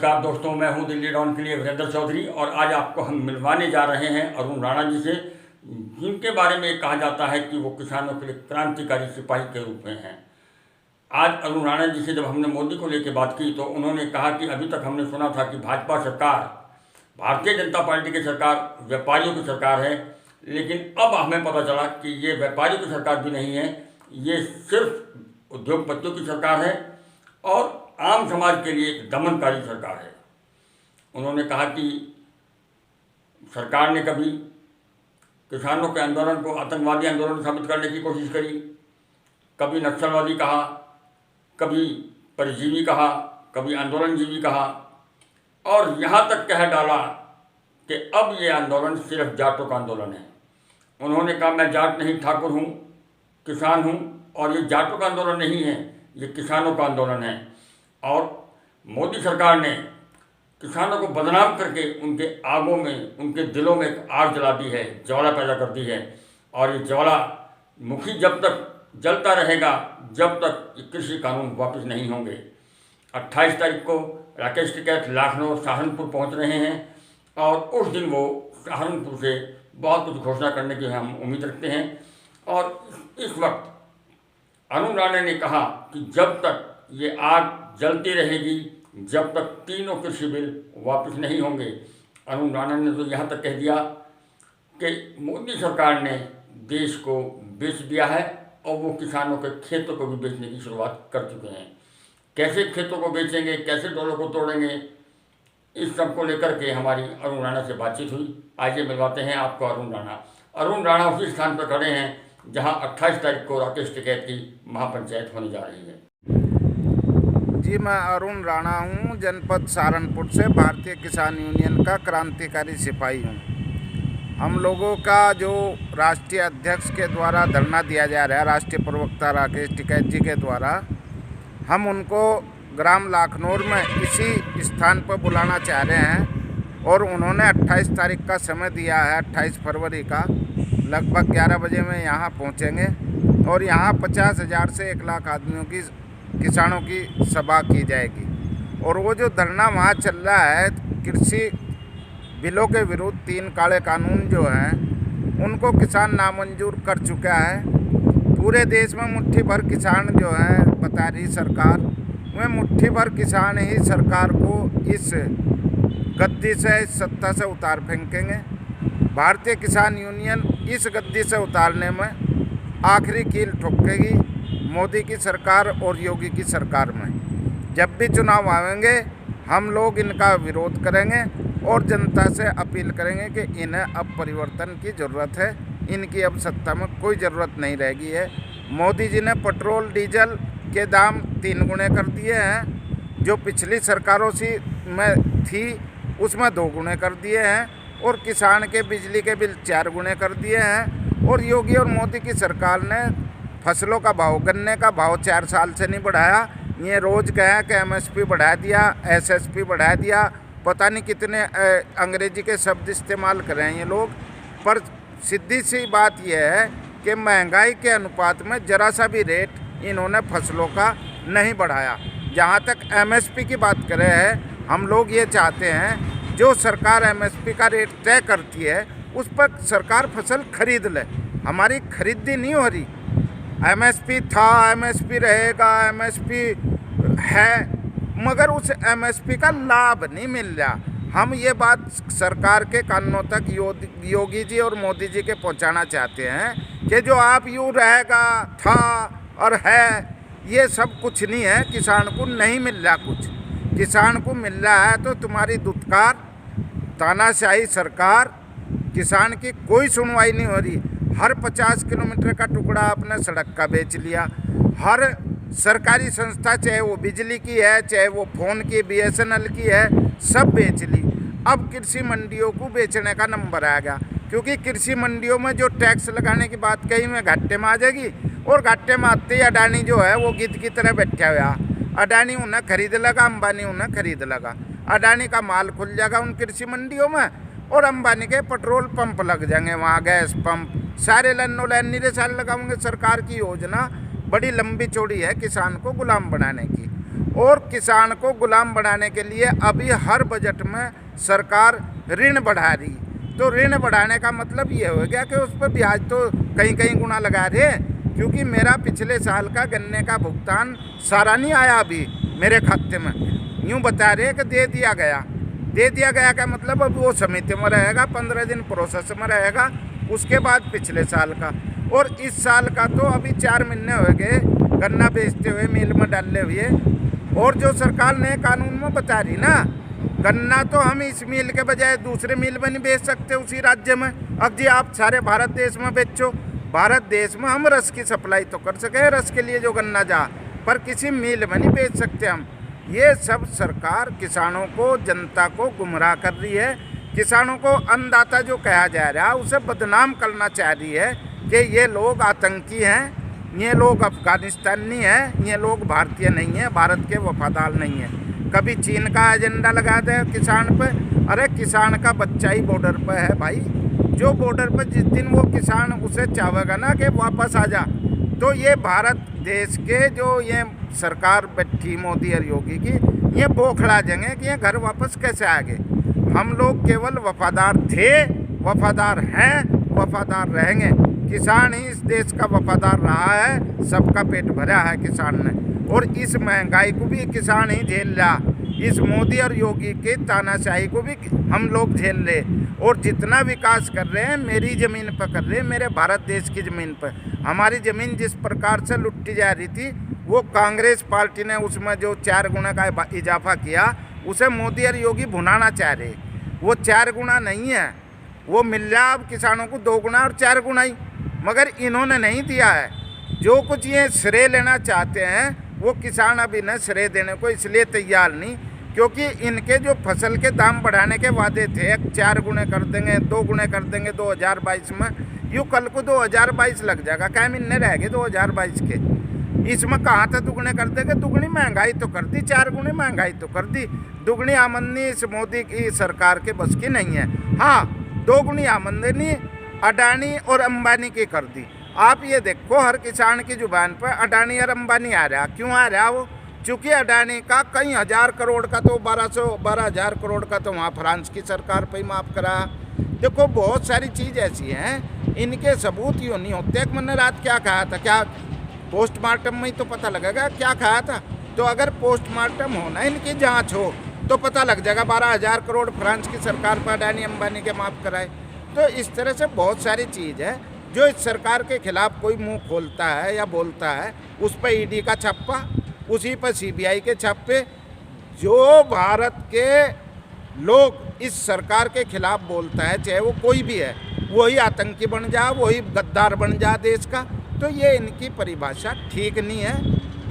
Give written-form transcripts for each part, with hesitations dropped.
नमस्कार दोस्तों, मैं हूं दिल्ली डॉन के लिए वीरेंद्र चौधरी और आज आपको हम मिलवाने जा रहे हैं अरुण राणा जी से, जिनके बारे में कहा जाता है कि वो किसानों के लिए क्रांतिकारी सिपाही के रूप में हैं। आज अरुण राणा जी से जब हमने मोदी को लेकर बात की तो उन्होंने कहा कि अभी तक हमने सुना था कि भाजपा सरकार, भारतीय जनता पार्टी की सरकार व्यापारियों की सरकार है, लेकिन अब हमें पता चला कि ये व्यापारियों की सरकार भी नहीं है, ये सिर्फ उद्योगपतियों की सरकार है और आम समाज के लिए एक दमनकारी सरकार है। उन्होंने कहा कि सरकार ने कभी किसानों के आंदोलन को आतंकवादी आंदोलन साबित करने की कोशिश करी, कभी नक्सलवादी कहा, कभी परजीवी कहा, कभी आंदोलनजीवी कहा और यहाँ तक कह डाला कि अब ये आंदोलन सिर्फ जाटों का आंदोलन है। उन्होंने कहा मैं जाट नहीं, ठाकुर हूँ, किसान हूँ और ये जाटों का आंदोलन नहीं है, ये किसानों का आंदोलन है। और मोदी सरकार ने किसानों को बदनाम करके उनके आगों में, उनके दिलों में एक आग जला दी है, ज्वाला पैदा कर दी है और ये ज्वालामुखी जब तक जलता रहेगा जब तक ये कृषि कानून वापस नहीं होंगे। 28 तारीख को राकेश टिकैत लखनऊ सहारनपुर पहुंच रहे हैं और उस दिन वो सहारनपुर से बहुत कुछ घोषणा करने की हम उम्मीद रखते हैं। और इस वक्त अरुण राणा ने कहा कि जब तक ये आग जलती रहेगी, जब तक तीनों कृषि बिल वापस नहीं होंगे। अरुण राणा ने तो यहाँ तक कह दिया कि मोदी सरकार ने देश को बेच दिया है और वो किसानों के खेतों को भी बेचने की शुरुआत कर चुके हैं। कैसे खेतों को बेचेंगे, कैसे डोलों को तोड़ेंगे, इस सब को लेकर के हमारी अरुण राणा से बातचीत हुई। आइए मिलवाते हैं आपको अरुण राणा। अरुण राणा उसी स्थान पर खड़े हैं जहां 28 तारीख को राकेश टिकैत की महापंचायत होने जा रही है। जी, मैं अरुण राणा हूँ, जनपद सहारनपुर से भारतीय किसान यूनियन का क्रांतिकारी सिपाही हूँ। हम लोगों का जो राष्ट्रीय अध्यक्ष के द्वारा धरना दिया जा रहा है, राष्ट्रीय प्रवक्ता राकेश टिकैत जी के द्वारा, हम उनको ग्राम लाखनौर में इसी स्थान पर बुलाना चाह रहे हैं और उन्होंने 28 तारीख का समय दिया है, 28 फरवरी का लगभग 11 बजे में यहाँ पहुँचेंगे और यहाँ 50,000 से 1 लाख आदमियों की, किसानों की सभा की जाएगी। और वो जो धरना वहाँ चल रहा है, कृषि बिलों के विरुद्ध 3 काले कानून जो हैं उनको किसान नामंजूर कर चुका है। पूरे देश में मुट्ठी भर किसान जो हैं, बता रही सरकार, वे मुट्ठी भर किसान ही सरकार को इस गद्दी से, इस सत्ता से उतार फेंकेंगे। भारतीय किसान यूनियन इस गद्दी से उतारने में आखिरी कील ठोकेगी मोदी की सरकार और योगी की सरकार में। जब भी चुनाव आएंगे हम लोग इनका विरोध करेंगे और जनता से अपील करेंगे कि इन्हें अब परिवर्तन की ज़रूरत है, इनकी अब सत्ता में कोई ज़रूरत नहीं रहेगी है। मोदी जी ने पेट्रोल डीजल के दाम 3 गुने कर दिए हैं, जो पिछली सरकारों से में थी उसमें 2 गुने कर दिए हैं और किसान के बिजली के बिल 4 गुने कर दिए हैं। और योगी और मोदी की सरकार ने फसलों का भाव, गन्ने का भाव 4 साल से नहीं बढ़ाया। ये रोज़ कहें कि MSP बढ़ा दिया, SSP बढ़ा दिया, पता नहीं कितने अंग्रेजी के शब्द इस्तेमाल कर रहे हैं ये लोग। पर सीधी सी बात यह है कि महंगाई के अनुपात में ज़रा सा भी रेट इन्होंने फसलों का नहीं बढ़ाया। जहाँ तक MSP की बात करें है, हम लोग ये चाहते हैं जो सरकार MSP का रेट तय करती है उस पर सरकार फसल खरीद ले। हमारी खरीदी नहीं हो रही। MSP था, MSP रहेगा, MSP है, मगर उस MSP का लाभ नहीं मिल रहा। हम ये बात सरकार के कानों तक योगी जी और मोदी जी के पहुंचाना चाहते हैं कि जो आप यूँ रहेगा, था और है, ये सब कुछ नहीं है। किसान को नहीं मिल रहा कुछ, किसान को मिल रहा है तो तुम्हारी दुत्कार तानाशाही सरकार, किसान की कोई सुनवाई नहीं हो रही। हर 50 किलोमीटर का टुकड़ा आपने सड़क का बेच लिया। हर सरकारी संस्था, चाहे वो बिजली की है, चाहे वो फ़ोन की BSNL की है, सब बेच ली। अब कृषि मंडियों को बेचने का नंबर आ गया, क्योंकि कृषि मंडियों में जो टैक्स लगाने की बात कही में घाटे में आ जाएगी और घाटे में आते ही अडानी जो है वो गिद्ध की तरह बैठा हुआ। अडानी उन्हें खरीद लगा, अंबानी उन्हें खरीद लगा। अडानी का माल खुल जाएगा उन कृषि मंडियों में और अंबानी के पेट्रोल पंप लग जाएंगे वहाँ, गैस पंप सारे लन्नो लैनी साल लगाओगे। सरकार की योजना बड़ी लंबी चौड़ी है किसान को गुलाम बनाने की। और किसान को गुलाम बनाने के लिए अभी हर बजट में सरकार ऋण बढ़ा रही। तो ऋण बढ़ाने का मतलब ये हो गया कि उस पर ब्याज तो कहीं कहीं गुना लगा रहे, क्योंकि मेरा पिछले साल का गन्ने का भुगतान सारा नहीं आया अभी मेरे खाते में। यूँ बता रहे कि दे दिया गया का मतलब अब वो समिति में रहेगा, 15 दिन प्रोसेस में रहेगा, उसके बाद पिछले साल का। और इस साल का तो अभी 4 महीने हो गए गन्ना बेचते हुए, मिल में डाले हुए। और जो सरकार नए कानून में बता रही ना, गन्ना तो हम इस मिल के बजाय दूसरे मिल में नहीं बेच सकते उसी राज्य में। अब जी आप सारे भारत देश में बेचो, भारत देश में हम रस की सप्लाई तो कर सके, रस के लिए जो गन्ना जा, पर किसी मिल में नहीं बेच सकते हम। ये सब सरकार किसानों को, जनता को गुमराह कर रही है। किसानों को अन्नदाता जो कहा जा रहा है उसे बदनाम करना चाह रही है कि ये लोग आतंकी हैं, ये लोग अफगानिस्तानी हैं, ये लोग भारतीय नहीं हैं, भारत के वफादार नहीं हैं। कभी चीन का एजेंडा लगा दे किसान पे। अरे किसान का बच्चा ही बॉर्डर पे है भाई, जो बॉर्डर पे जिस दिन वो किसान उसे चाहेगा ना कि वापस आ जा, तो ये भारत देश के जो ये सरकार बैठी मोदी और योगी की, ये बोखला जगह कि ये घर वापस कैसे आ गए। हम लोग केवल वफादार थे, वफादार हैं, वफादार रहेंगे। किसान ही इस देश का वफादार रहा है, सबका पेट भरा है किसान ने। और इस महंगाई को भी किसान ही झेल रहा, इस मोदी और योगी के तानाशाही को भी हम लोग झेल रहे। और जितना विकास कर रहे हैं मेरी ज़मीन पर कर रहे हैं, मेरे भारत देश की ज़मीन पर। हमारी ज़मीन जिस प्रकार से लुटी जा रही थी, वो कांग्रेस पार्टी ने उसमें जो 4 गुना का इजाफा किया, उसे मोदी और योगी भुनाना चाह रहे। वो 4 गुना नहीं है, वो मिल रहा अब किसानों को 2 गुना और 4 गुना ही, मगर इन्होंने नहीं दिया है। जो कुछ ये श्रेय लेना चाहते हैं वो किसान अब इन्हें श्रेय देने को इसलिए तैयार नहीं, क्योंकि इनके जो फसल के दाम बढ़ाने के वादे थे, 4 गुने कर देंगे, 2 गुने कर देंगे 2022 में, यूँ कल को 2022 लग जाएगा, क्या महीने रह गए 2022 के, इसमें कहाँ था दुगने कर देंगे। दुगनी महंगाई तो कर दी, 4 गुनी महंगाई तो कर दी, दुगनी आमदनी इस मोदी की सरकार के बस की नहीं है। हाँ, 2 गुनी आमदनी अडानी और अंबानी की कर दी। आप ये देखो हर किसान की जुबान पर अडानी और अंबानी आ रहा। क्यों आ रहा वो? चूँकि अडानी का कई हज़ार करोड़ का तो 12,000 करोड़ का तो वहाँ फ्रांस की सरकार पर ही माफ़ करा। देखो बहुत सारी चीज़ ऐसी हैं, इनके सबूत यूँ नहीं होते। मैंने रात क्या कहा था, क्या पोस्टमार्टम में ही तो पता लगेगा क्या कहा था। तो अगर पोस्टमार्टम होना, इनकी जांच हो तो पता लग जाएगा 12,000 करोड़ फ्रांस की सरकार पर अडानी अंबानी के माफ़ कराए। तो इस तरह से बहुत सारी चीज़ है जो इस सरकार के खिलाफ कोई मुंह खोलता है या बोलता है, उस पर ईडी का छापा, उसी पर सीबीआई के छापे। जो भारत के लोग इस सरकार के खिलाफ बोलता है, चाहे वो कोई भी है, वही आतंकी बन जा, वही गद्दार बन जा देश का। तो ये इनकी परिभाषा ठीक नहीं है,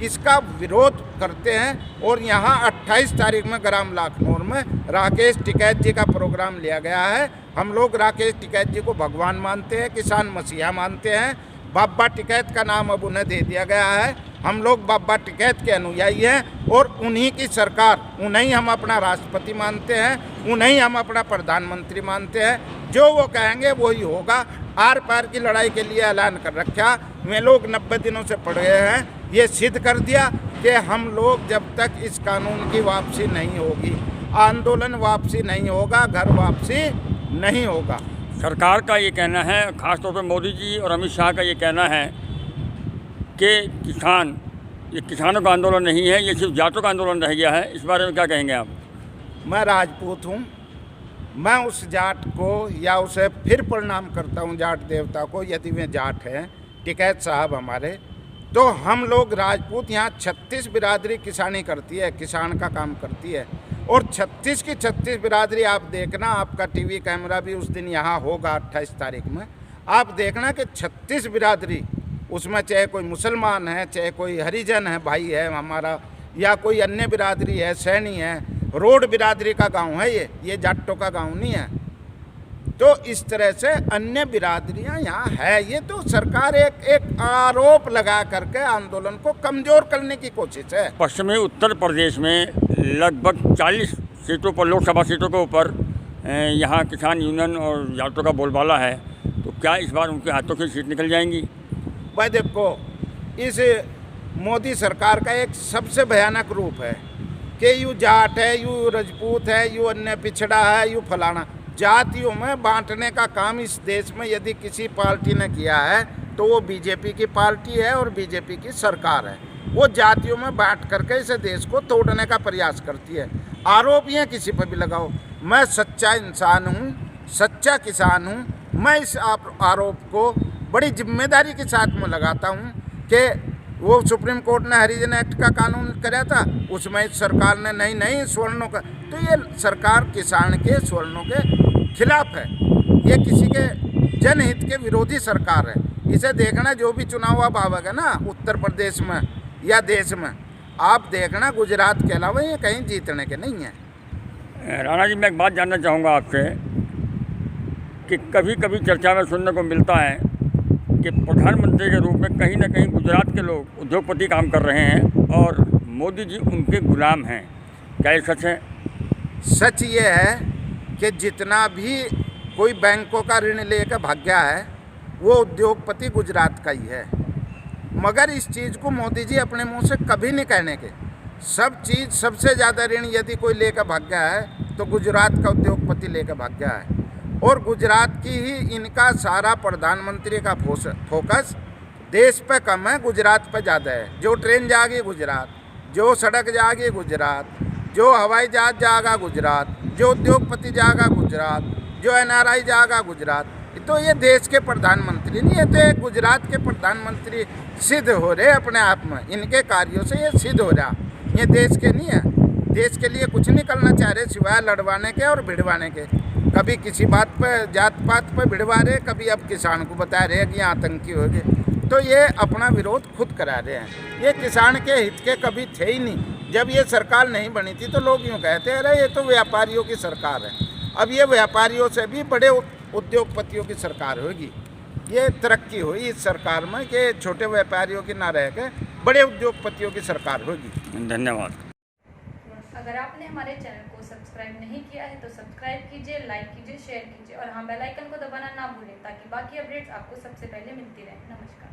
इसका विरोध करते हैं। और यहाँ 28 तारीख में ग्राम लाखनौर में राकेश टिकैत जी का प्रोग्राम लिया गया है। हम लोग राकेश टिकैत जी को भगवान मानते हैं, किसान मसीहा मानते हैं। बाबा टिकैत का नाम अब उन्हें दे दिया गया है। हम लोग बाबा टिकैत के अनुयायी हैं और उन्हीं की सरकार, उन्हें हम अपना राष्ट्रपति मानते हैं, उन्हें हम अपना प्रधानमंत्री मानते हैं। जो वो कहेंगे वही होगा। आर पार की लड़ाई के लिए ऐलान कर रखा। वे लोग 90 दिनों से पड़ गए हैं। ये सिद्ध कर दिया कि हम लोग जब तक इस कानून की वापसी नहीं होगी, आंदोलन वापसी नहीं होगा, घर वापसी नहीं होगा। सरकार का ये कहना है, ख़ासतौर पर मोदी जी और अमित शाह का ये कहना है कि ये किसानों का आंदोलन नहीं है, ये सिर्फ जाटों का आंदोलन रह गया है। इस बारे में क्या कहेंगे आप? मैं राजपूत हूँ, मैं उस जाट को या उसे फिर प्रणाम करता हूँ, जाट देवता को, यदि वे जाट हैं, टिकैत साहब हमारे। तो हम लोग राजपूत यहाँ 36 बिरादरी किसानी करती है, किसान का काम करती है। और 36 की 36 बिरादरी आप देखना, आपका टीवी कैमरा भी उस दिन यहाँ होगा 28 तारीख में। आप देखना कि 36 बिरादरी, उसमें चाहे कोई मुसलमान है, चाहे कोई हरिजन है, भाई है हमारा, या कोई अन्य बिरादरी है, सैनी है, रोड बिरादरी का गांव है ये जाटों का गांव नहीं है। तो इस तरह से अन्य बिरादरियां यहाँ है। ये तो सरकार एक आरोप लगा करके आंदोलन को कमज़ोर करने की कोशिश है। पश्चिमी उत्तर प्रदेश में लगभग 40 सीटों पर, लोकसभा सीटों के ऊपर यहाँ किसान यूनियन और जाटों का बोलबाला है। तो क्या इस बार उनके हाथों की सीट निकल जाएंगी? भाई देखो, इस मोदी सरकार का एक सबसे भयानक रूप है कि यूँ जाट है, यूँ राजपूत है, यूँ अन्य पिछड़ा है, यूँ फलाना। जातियों में बांटने का काम इस देश में यदि किसी पार्टी ने किया है तो वो बीजेपी की पार्टी है और बीजेपी की सरकार है। वो जातियों में बांट करके इस देश को तोड़ने का प्रयास करती है। आरोप ये किसी पर भी लगाओ। मैं सच्चा इंसान हूँ, सच्चा किसान हूँ। मैं इस आरोप को बड़ी जिम्मेदारी के साथ में लगाता हूँ कि वो सुप्रीम कोर्ट ने हरिजन एक्ट का कानून कराया था, उसमें इस सरकार ने नहीं स्वर्णों का, तो ये सरकार किसान के स्वर्णों के खिलाफ है। ये किसी के जनहित के विरोधी सरकार है। इसे देखना, जो भी चुनाव अब आवेगा ना उत्तर प्रदेश में या देश में, आप देखना गुजरात के अलावा ये कहीं जीतने के नहीं है। राणा जी, मैं एक बात जानना चाहूँगा आपसे कि कभी कभी चर्चा में सुनने को मिलता है कि प्रधानमंत्री के रूप में कहीं ना कहीं गुजरात के लोग उद्योगपति काम कर रहे हैं और मोदी जी उनके गुलाम हैं। क्या ये सच है? सच ये है कि जितना भी कोई बैंकों का ऋण लेकर भाग गया है वो उद्योगपति गुजरात का ही है। मगर इस चीज़ को मोदी जी अपने मुंह से कभी नहीं कहने के। सब चीज़, सबसे ज़्यादा ऋण यदि कोई लेकर भाग गया है तो गुजरात का उद्योगपति लेकर भाग गया है। और गुजरात की ही इनका सारा प्रधानमंत्री का फोकस देश पे कम है, गुजरात पे ज़्यादा है। जो ट्रेन जाएगी गुजरात, जो सड़क जाएगी गुजरात, जो हवाई जहाज जाएगा गुजरात, जो उद्योगपति जाएगा गुजरात, जो NRI जाएगा गुजरात। तो ये देश के प्रधानमंत्री नहीं है, तो ये गुजरात के प्रधानमंत्री सिद्ध हो रहे अपने आप में। इनके कार्यों से ये सिद्ध हो रहा, ये देश के नहीं है। देश के लिए कुछ नहीं करना चाह रहे सिवाय लड़वाने के और भिड़वाने के। कभी किसी बात पर, जात पात पर भिड़वा रहे, कभी अब किसान को बता रहे हैं कि यहाँ आतंकी हो गए। तो ये अपना विरोध खुद करा रहे हैं। ये किसान के हित के कभी थे ही नहीं। जब ये सरकार नहीं बनी थी तो लोग यूँ कहते अरे ये तो व्यापारियों की सरकार है। अब ये व्यापारियों से भी बड़े उद्योगपतियों की सरकार होगी। ये तरक्की हुई इस सरकार में कि छोटे व्यापारियों की ना रह के बड़े उद्योगपतियों की सरकार होगी। धन्यवाद। अगर आपने हमारे चैनल को सब्सक्राइब नहीं किया है तो सब्सक्राइब कीजिए, लाइक कीजिए, शेयर कीजिए और हाँ, बेल आइकन को दबाना ना भूलें ताकि बाकी अपडेट्स आपको सबसे पहले मिलती रहें। नमस्कार।